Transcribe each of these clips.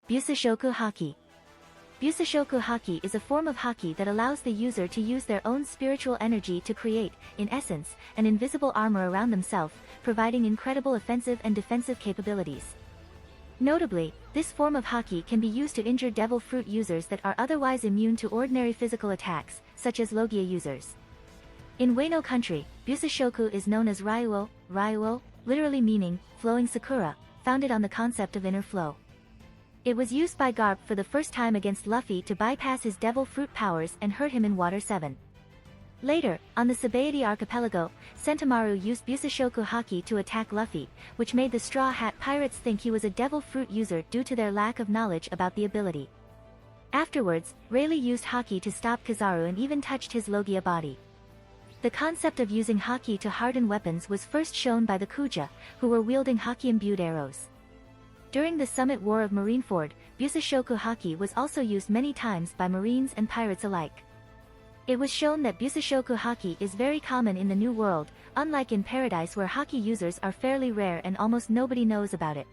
Busoshoku Haki. Busoshoku Haki is a form of Haki that allows the user to use their own spiritual energy to create, in essence, an invisible armor around themselves, providing incredible offensive and defensive capabilities. Notably, this form of Haki can be used to injure Devil Fruit users that are otherwise immune to ordinary physical attacks, such as Logia users. In Wano country, Busoshoku is known as Ryuo, literally meaning, flowing sakura, founded on the concept of inner flow. It was used by Garp for the first time against Luffy to bypass his Devil Fruit powers and hurt him in Water 7. Later, on the Sabaody Archipelago, Sentomaru used Busoshoku Haki to attack Luffy, which made the Straw Hat Pirates think he was a Devil Fruit user due to their lack of knowledge about the ability. Afterwards, Rayleigh used Haki to stop Kizaru and even touched his Logia body. The concept of using Haki to harden weapons was first shown by the Kuja, who were wielding Haki-imbued arrows. During the Summit War of Marineford, Busoshoku Haki was also used many times by Marines and pirates alike. It was shown that Busoshoku Haki is very common in the New World, unlike in Paradise where Haki users are fairly rare and almost nobody knows about it.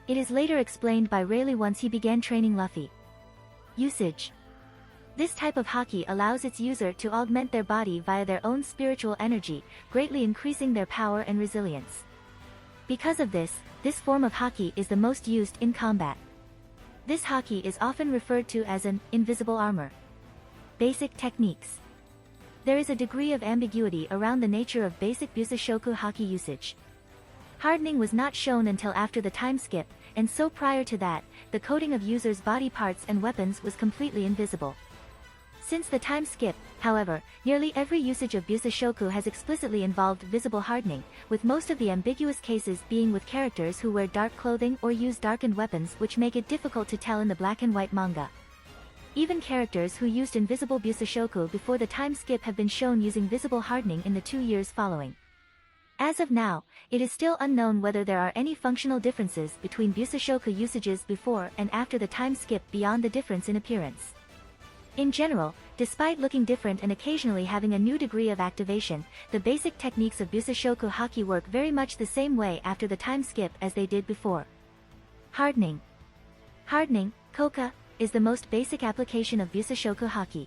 It is later explained by Rayleigh once he began training Luffy. Usage. This type of Haki allows its user to augment their body via their own spiritual energy, greatly increasing their power and resilience. Because of this form of Haki is the most used in combat. This Haki is often referred to as an invisible armor. Basic techniques. There is a degree of ambiguity around the nature of basic Busoshoku Haki usage. Hardening was not shown until after the time skip, and so prior to that, the coating of users' body parts and weapons was completely invisible. Since the time skip, however, nearly every usage of Busoshoku has explicitly involved visible hardening, with most of the ambiguous cases being with characters who wear dark clothing or use darkened weapons which make it difficult to tell in the black and white manga. Even characters who used invisible Busoshoku before the time skip have been shown using visible hardening in the 2 years following. As of now, it is still unknown whether there are any functional differences between Busoshoku usages before and after the time skip beyond the difference in appearance. In general, despite looking different and occasionally having a new degree of activation, the basic techniques of Busoshoku Haki work very much the same way after the time skip as they did before. Hardening. Hardening, Koka, is the most basic application of Busoshoku Haki.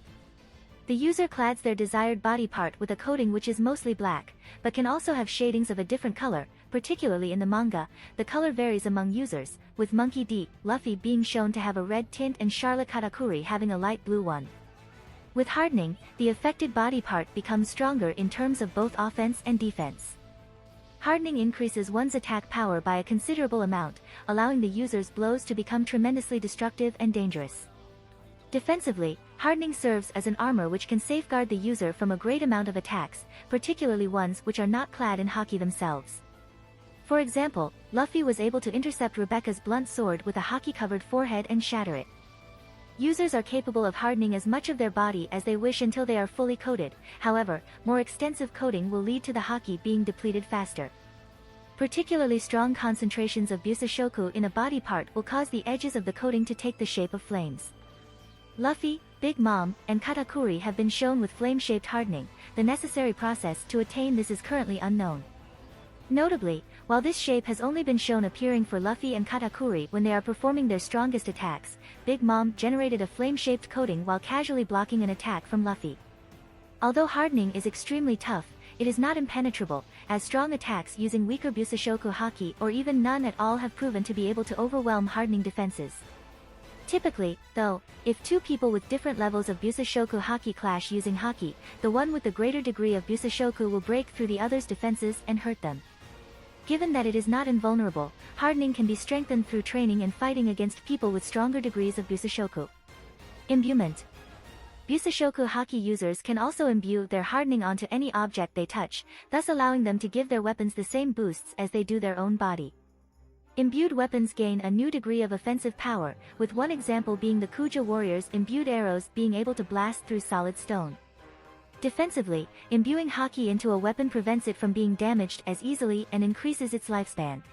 The user clads their desired body part with a coating which is mostly black, but can also have shadings of a different color, particularly in the manga. The color varies among users, with Monkey D. Luffy being shown to have a red tint and Charlotte Katakuri having a light blue one. With hardening, the affected body part becomes stronger in terms of both offense and defense. Hardening increases one's attack power by a considerable amount, allowing the user's blows to become tremendously destructive and dangerous. Defensively, hardening serves as an armor which can safeguard the user from a great amount of attacks, particularly ones which are not clad in Haki themselves. For example, Luffy was able to intercept Rebecca's blunt sword with a Haki-covered forehead and shatter it. Users are capable of hardening as much of their body as they wish until they are fully coated. However, more extensive coating will lead to the Haki being depleted faster. Particularly strong concentrations of Busoshoku in a body part will cause the edges of the coating to take the shape of flames. Luffy, Big Mom, and Katakuri have been shown with flame-shaped hardening. The necessary process to attain this is currently unknown. Notably, while this shape has only been shown appearing for Luffy and Katakuri when they are performing their strongest attacks, Big Mom generated a flame-shaped coating while casually blocking an attack from Luffy. Although hardening is extremely tough, it is not impenetrable, as strong attacks using weaker Busoshoku Haki or even none at all have proven to be able to overwhelm hardening defenses. Typically, though, if two people with different levels of Busoshoku Haki clash using Haki, the one with the greater degree of Busoshoku will break through the other's defenses and hurt them. Given that it is not invulnerable, hardening can be strengthened through training and fighting against people with stronger degrees of Busoshoku. Imbuement. Busoshoku Haki users can also imbue their hardening onto any object they touch, thus allowing them to give their weapons the same boosts as they do their own body. Imbued weapons gain a new degree of offensive power, with one example being the Kuja warriors' imbued arrows being able to blast through solid stone. Defensively, imbuing Haki into a weapon prevents it from being damaged as easily and increases its lifespan.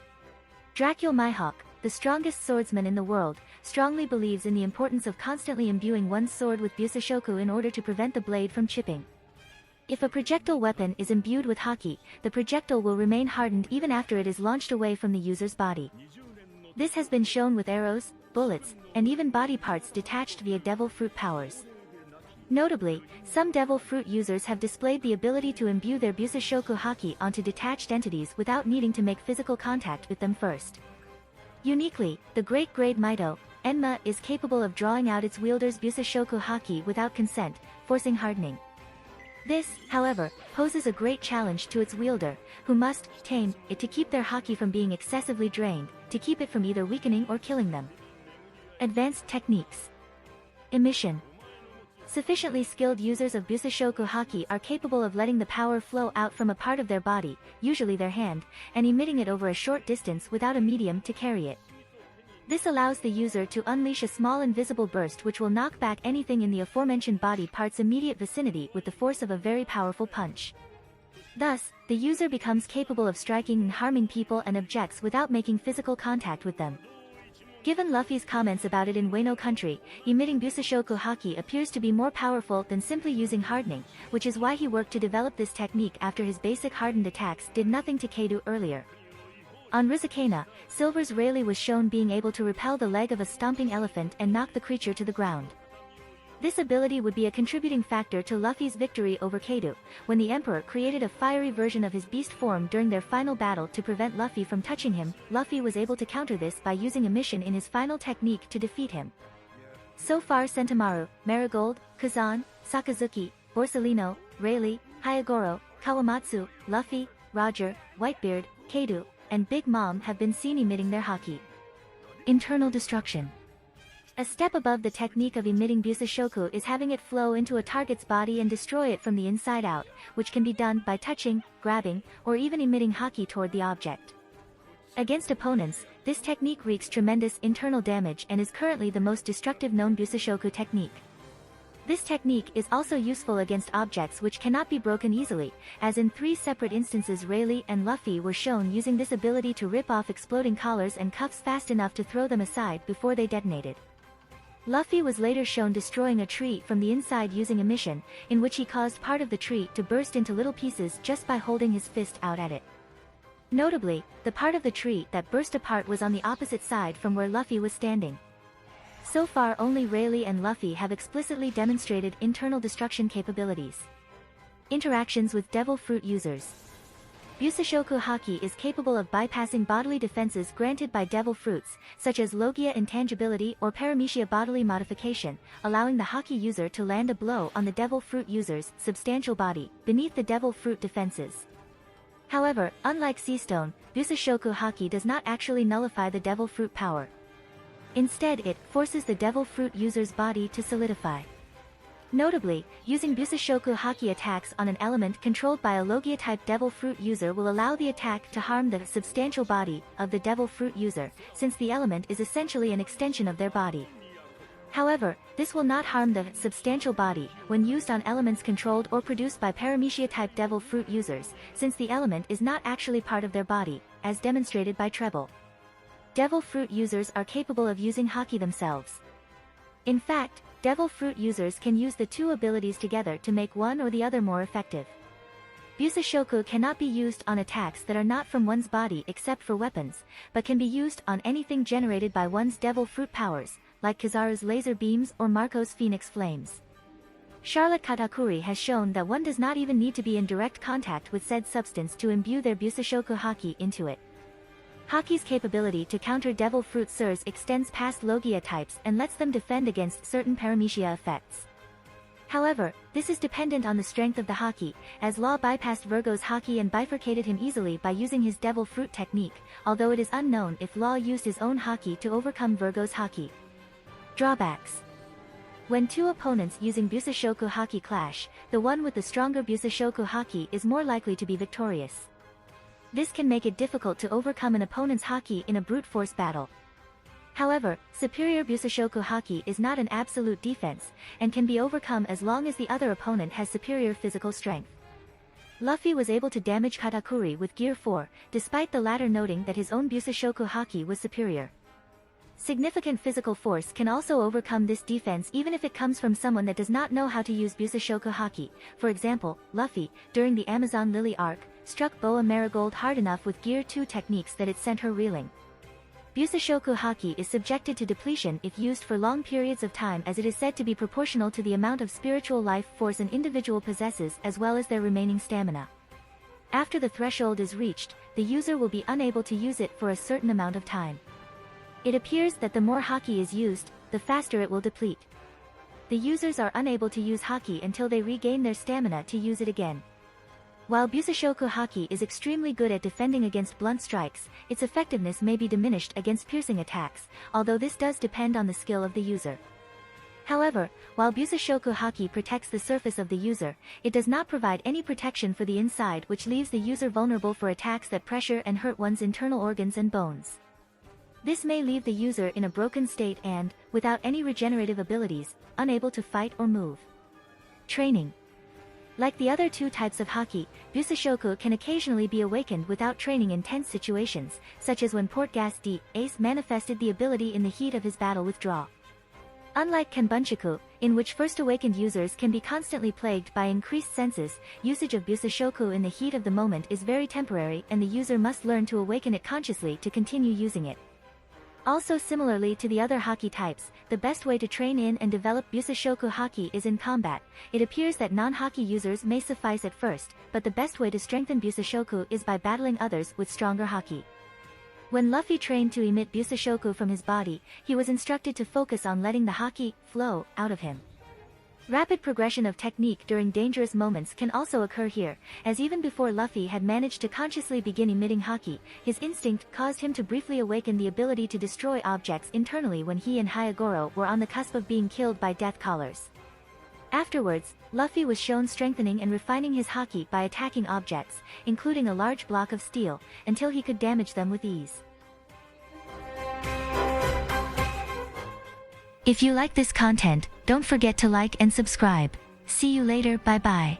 Dracule Mihawk, the strongest swordsman in the world, strongly believes in the importance of constantly imbuing one's sword with Busoshoku in order to prevent the blade from chipping. If a projectile weapon is imbued with Haki, the projectile will remain hardened even after it is launched away from the user's body. This has been shown with arrows, bullets, and even body parts detached via devil fruit powers. Notably, some devil fruit users have displayed the ability to imbue their Busoshoku Haki onto detached entities without needing to make physical contact with them first. Uniquely, the Great Grade Mito, Enma, is capable of drawing out its wielder's Busoshoku Haki without consent, forcing hardening. This, however, poses a great challenge to its wielder, who must tame it to keep their Haki from being excessively drained, to keep it from either weakening or killing them. Advanced Techniques. Emission. Sufficiently skilled users of Busoshoku Haki are capable of letting the power flow out from a part of their body, usually their hand, and emitting it over a short distance without a medium to carry it. This allows the user to unleash a small invisible burst which will knock back anything in the aforementioned body part's immediate vicinity with the force of a very powerful punch. Thus, the user becomes capable of striking and harming people and objects without making physical contact with them. Given Luffy's comments about it in Wano country, emitting Busoshoku Haki appears to be more powerful than simply using hardening, which is why he worked to develop this technique after his basic hardened attacks did nothing to Kaido earlier. On Rizukana, Silver's Rayleigh was shown being able to repel the leg of a stomping elephant and knock the creature to the ground. This ability would be a contributing factor to Luffy's victory over Kaido, when the Emperor created a fiery version of his beast form during their final battle to prevent Luffy from touching him. Luffy was able to counter this by using Emission in his final technique to defeat him. So far Sentomaru, Marigold, Kazan, Sakazuki, Borsalino, Rayleigh, Hyogoro, Kawamatsu, Luffy, Roger, Whitebeard, Kaido, and Big Mom have been seen emitting their Haki. Internal Destruction. A step above the technique of emitting Busoshoku is having it flow into a target's body and destroy it from the inside out, which can be done by touching, grabbing, or even emitting Haki toward the object. Against opponents, this technique wreaks tremendous internal damage and is currently the most destructive known Busoshoku technique. This technique is also useful against objects which cannot be broken easily, as in 3 separate instances Rayleigh and Luffy were shown using this ability to rip off exploding collars and cuffs fast enough to throw them aside before they detonated. Luffy was later shown destroying a tree from the inside using Emission, in which he caused part of the tree to burst into little pieces just by holding his fist out at it. Notably, the part of the tree that burst apart was on the opposite side from where Luffy was standing. So far only Rayleigh and Luffy have explicitly demonstrated internal destruction capabilities. Interactions with Devil Fruit users. Busoshoku Haki is capable of bypassing bodily defenses granted by devil fruits, such as Logia intangibility or Paramecia bodily modification, allowing the Haki user to land a blow on the devil fruit user's substantial body, beneath the devil fruit defenses. However, unlike Seastone, Busoshoku Haki does not actually nullify the devil fruit power. Instead it forces the devil fruit user's body to solidify. Notably, using Busoshoku Haki attacks on an element controlled by a Logia-type Devil Fruit user will allow the attack to harm the substantial body of the Devil Fruit user, since the element is essentially an extension of their body. However, this will not harm the substantial body when used on elements controlled or produced by Paramecia-type Devil Fruit users, since the element is not actually part of their body, as demonstrated by Treble. Devil Fruit users are capable of using Haki themselves. In fact, Devil Fruit users can use the 2 abilities together to make one or the other more effective. Busoshoku cannot be used on attacks that are not from one's body except for weapons, but can be used on anything generated by one's Devil Fruit powers, like Kizaru's laser beams or Marco's Phoenix flames. Charlotte Katakuri has shown that one does not even need to be in direct contact with said substance to imbue their Busoshoku Haki into it. Haki's capability to counter Devil Fruit Surs extends past Logia types and lets them defend against certain Paramecia effects. However, this is dependent on the strength of the Haki, as Law bypassed Virgo's Haki and bifurcated him easily by using his Devil Fruit technique, although it is unknown if Law used his own Haki to overcome Virgo's Haki. Drawbacks. When 2 opponents using Busoshoku Haki clash, the one with the stronger Busoshoku Haki is more likely to be victorious. This can make it difficult to overcome an opponent's Haki in a brute force battle. However, superior Busoshoku Haki is not an absolute defense, and can be overcome as long as the other opponent has superior physical strength. Luffy was able to damage Katakuri with Gear 4, despite the latter noting that his own Busoshoku Haki was superior. Significant physical force can also overcome this defense even if it comes from someone that does not know how to use Busoshoku Haki. For example, Luffy, during the Amazon Lily arc, struck Boa Marigold hard enough with Gear 2 techniques that it sent her reeling. Busoshoku Haki is subjected to depletion if used for long periods of time, as it is said to be proportional to the amount of spiritual life force an individual possesses as well as their remaining stamina. After the threshold is reached, the user will be unable to use it for a certain amount of time. It appears that the more Haki is used, the faster it will deplete. The users are unable to use Haki until they regain their stamina to use it again. While Busoshoku Haki is extremely good at defending against blunt strikes, its effectiveness may be diminished against piercing attacks, although this does depend on the skill of the user. However, while Busoshoku Haki protects the surface of the user, it does not provide any protection for the inside, which leaves the user vulnerable for attacks that pressure and hurt one's internal organs and bones. This may leave the user in a broken state and, without any regenerative abilities, unable to fight or move. Training. Like the other two types of Haki, Busoshoku can occasionally be awakened without training in tense situations, such as when Portgas Ace manifested the ability in the heat of his battle with Draw. Unlike Kanbunchaku, in which first awakened users can be constantly plagued by increased senses, usage of Busoshoku in the heat of the moment is very temporary and the user must learn to awaken it consciously to continue using it. Also, similarly to the other Haki types, the best way to train in and develop Busoshoku Haki is in combat. It appears that non-Haki users may suffice at first, but the best way to strengthen Busoshoku is by battling others with stronger Haki. When Luffy trained to emit Busoshoku from his body, he was instructed to focus on letting the Haki flow out of him. Rapid progression of technique during dangerous moments can also occur here, as even before Luffy had managed to consciously begin emitting Haki, his instinct caused him to briefly awaken the ability to destroy objects internally when he and Hyogoro were on the cusp of being killed by death callers. Afterwards, Luffy was shown strengthening and refining his Haki by attacking objects, including a large block of steel, until he could damage them with ease. If you like this content, don't forget to like and subscribe. See you later, bye bye.